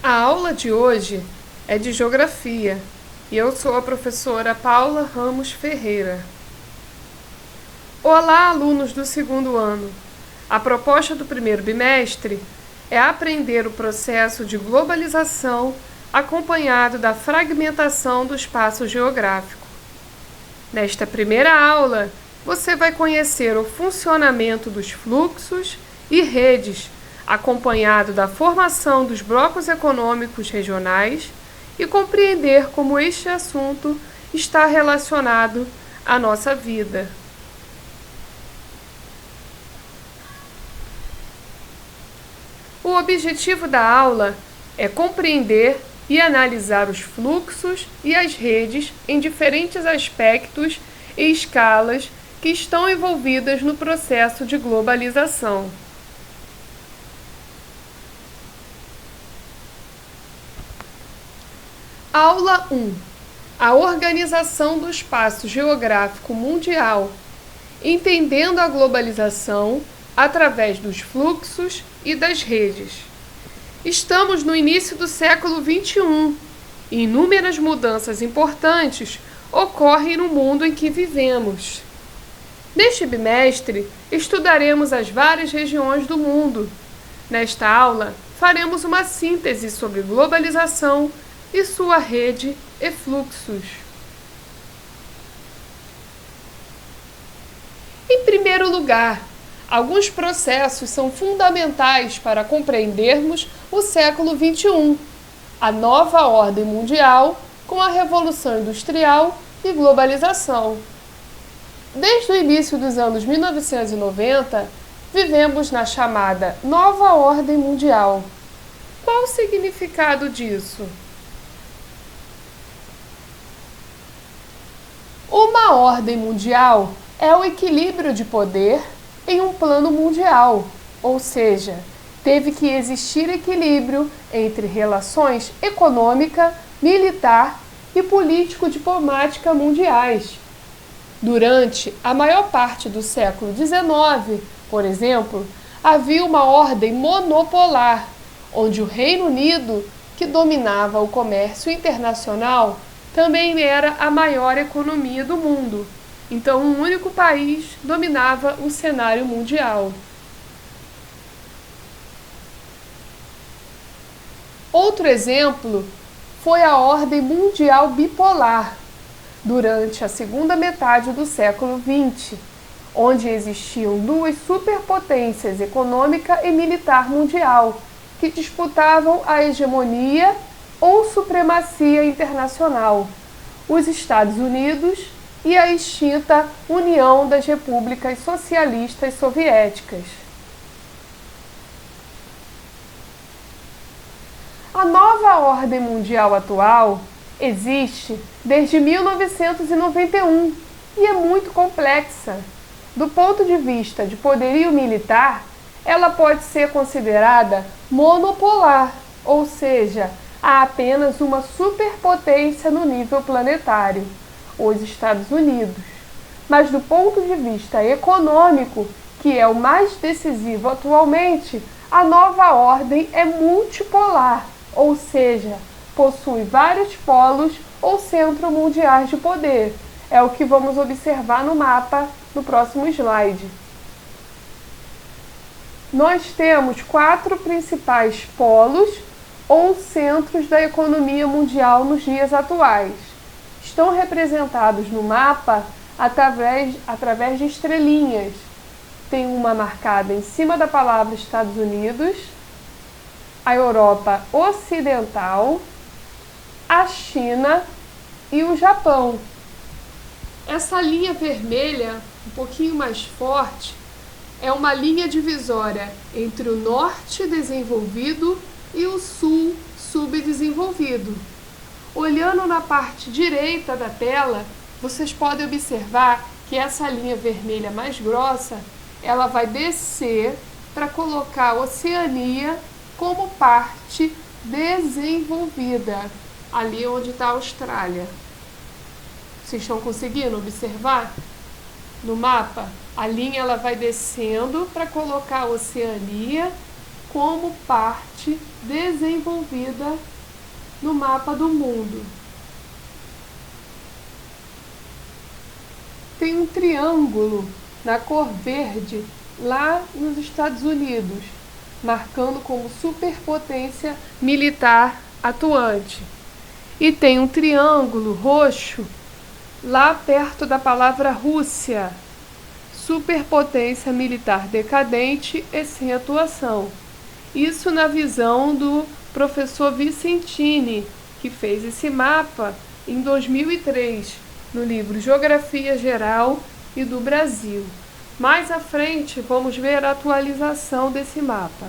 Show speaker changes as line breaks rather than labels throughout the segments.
A aula de hoje é de Geografia e eu sou a professora Paula Ramos Ferreira. Olá, alunos do segundo ano! A proposta do primeiro bimestre é aprender o processo de globalização acompanhado da fragmentação do espaço geográfico. Nesta primeira aula, você vai conhecer o funcionamento dos fluxos e redes, acompanhado da formação dos blocos econômicos regionais e compreender como este assunto está relacionado à nossa vida. O objetivo da aula é compreender e analisar os fluxos e as redes em diferentes aspectos e escalas que estão envolvidas no processo de globalização. Aula 1. A organização do espaço geográfico mundial, entendendo a globalização através dos fluxos e das redes. Estamos no início do século XXI e inúmeras mudanças importantes ocorrem no mundo em que vivemos. Neste bimestre, estudaremos as várias regiões do mundo. Nesta aula, faremos uma síntese sobre globalização e sua rede e fluxos. Em primeiro lugar, alguns processos são fundamentais para compreendermos o século XXI, a nova ordem mundial com a Revolução Industrial e globalização. Desde o início dos anos 1990, vivemos na chamada Nova Ordem Mundial. Qual o significado disso? Uma ordem mundial é o equilíbrio de poder em um plano mundial, ou seja, teve que existir equilíbrio entre relações econômica, militar e político-diplomática mundiais. Durante a maior parte do século XIX, por exemplo, havia uma ordem monopolar, onde o Reino Unido, que dominava o comércio internacional, também era a maior economia do mundo. Então, um único país dominava o cenário mundial. Outro exemplo foi a ordem mundial bipolar, durante a segunda metade do século XX, onde existiam duas superpotências econômica e militar mundial, que disputavam a hegemonia ou supremacia internacional, os Estados Unidos e a extinta União das Repúblicas Socialistas Soviéticas. A nova ordem mundial atual existe desde 1991 e é muito complexa. Do ponto de vista de poderio militar, ela pode ser considerada monopolar, ou seja, há apenas uma superpotência no nível planetário, os Estados Unidos. Mas do ponto de vista econômico, que é o mais decisivo atualmente, a nova ordem é multipolar, ou seja, possui vários polos ou centros mundiais de poder. É o que vamos observar no mapa no próximo slide. Nós temos 4 principais polos ou centros da economia mundial nos dias atuais. Estão representados no mapa através de estrelinhas. Tem uma marcada em cima da palavra Estados Unidos, a Europa Ocidental, a China e o Japão. Essa linha vermelha, um pouquinho mais forte, é uma linha divisória entre o norte desenvolvido e o sul subdesenvolvido. Olhando na parte direita da tela, vocês podem observar que essa linha vermelha mais grossa, ela vai descer para colocar a Oceania como parte desenvolvida, ali onde está a Austrália. Vocês estão conseguindo observar? No mapa, a linha ela vai descendo para colocar a Oceania como parte desenvolvida no mapa do mundo. Tem um triângulo na cor verde lá nos Estados Unidos, marcando como superpotência militar atuante. E tem um triângulo roxo lá perto da palavra Rússia, superpotência militar decadente e sem atuação. Isso na visão do professor Vicentini, que fez esse mapa em 2003, no livro Geografia Geral e do Brasil. Mais à frente, vamos ver a atualização desse mapa.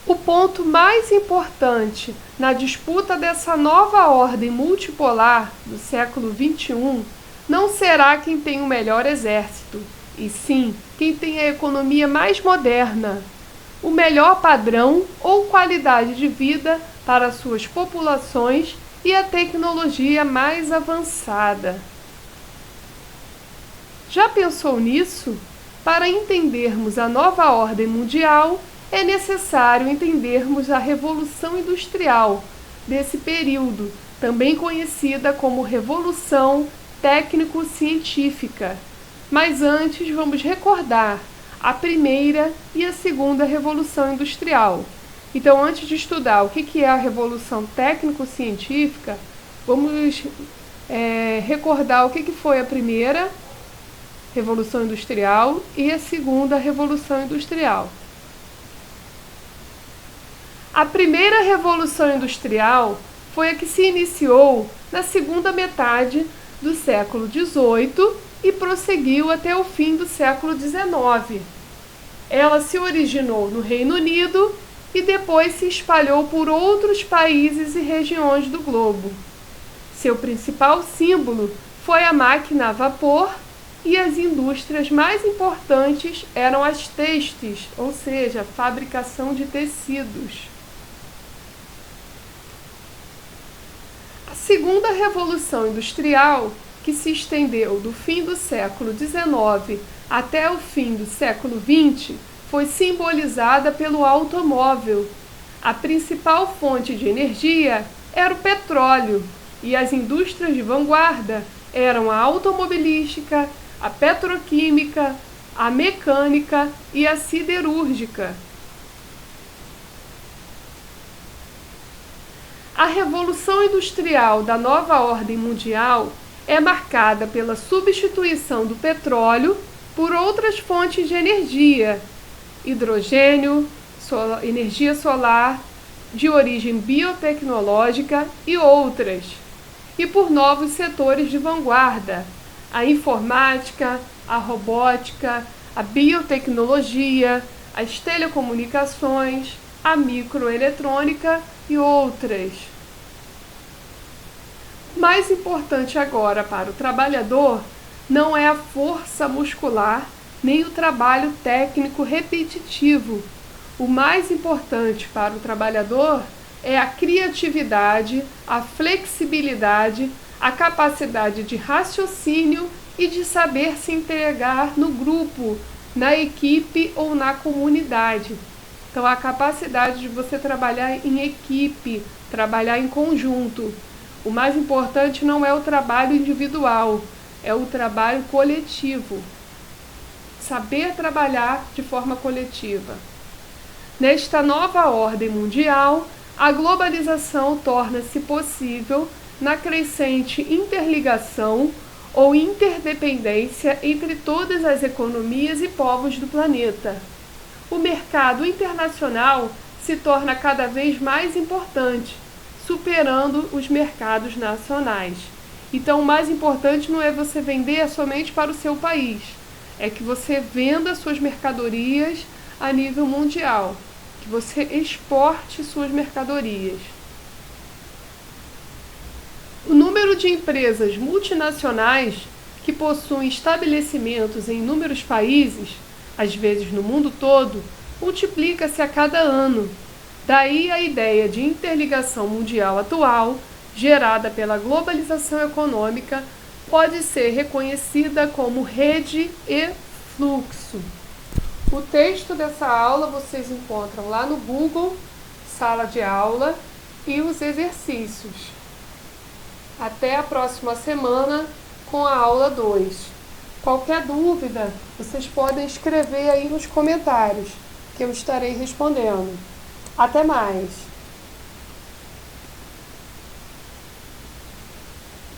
O ponto mais importante na disputa dessa nova ordem multipolar do século XXI não será quem tem o melhor exército, e sim quem tem a economia mais moderna, o melhor padrão ou qualidade de vida para suas populações e a tecnologia mais avançada. Já pensou nisso? Para entendermos a nova ordem mundial, é necessário entendermos a Revolução Industrial desse período, também conhecida como Revolução Técnico-Científica. Mas antes vamos recordar a primeira e a segunda Revolução Industrial. Então, antes de estudar o que é a Revolução Técnico-Científica, vamos recordar o que foi a primeira Revolução Industrial e a segunda Revolução Industrial. A primeira Revolução Industrial foi a que se iniciou na segunda metade do século XVIII e prosseguiu até o fim do século XIX. Ela se originou no Reino Unido e depois se espalhou por outros países e regiões do globo. Seu principal símbolo foi a máquina a vapor e as indústrias mais importantes eram as têxteis, ou seja, a fabricação de tecidos. A segunda Revolução Industrial, que se estendeu do fim do século XIX até o fim do século XX, foi simbolizada pelo automóvel. A principal fonte de energia era o petróleo, e as indústrias de vanguarda eram a automobilística, a petroquímica, a mecânica e a siderúrgica. A Revolução Industrial da nova ordem mundial é marcada pela substituição do petróleo por outras fontes de energia, hidrogênio, energia solar, de origem biotecnológica e outras, e por novos setores de vanguarda, a informática, a robótica, a biotecnologia, as telecomunicações, a microeletrônica e outras. O mais importante agora para o trabalhador não é a força muscular nem o trabalho técnico repetitivo. O mais importante para o trabalhador é a criatividade, a flexibilidade, a capacidade de raciocínio e de saber se integrar no grupo, na equipe ou na comunidade. Então, a capacidade de você trabalhar em equipe, trabalhar em conjunto. O mais importante não é o trabalho individual, é o trabalho coletivo. Saber trabalhar de forma coletiva. Nesta nova ordem mundial, a globalização torna-se possível na crescente interligação ou interdependência entre todas as economias e povos do planeta. O mercado internacional se torna cada vez mais importante, superando os mercados nacionais. Então, o mais importante não é você vender somente para o seu país, é que você venda suas mercadorias a nível mundial, que você exporte suas mercadorias. O número de empresas multinacionais que possuem estabelecimentos em inúmeros países, às vezes no mundo todo, multiplica-se a cada ano. Daí a ideia de interligação mundial atual, gerada pela globalização econômica, pode ser reconhecida como rede e fluxo. O texto dessa aula vocês encontram lá no Google, sala de aula, e os exercícios. Até a próxima semana com a aula 2. Qualquer dúvida, vocês podem escrever aí nos comentários, que eu estarei respondendo. Até mais!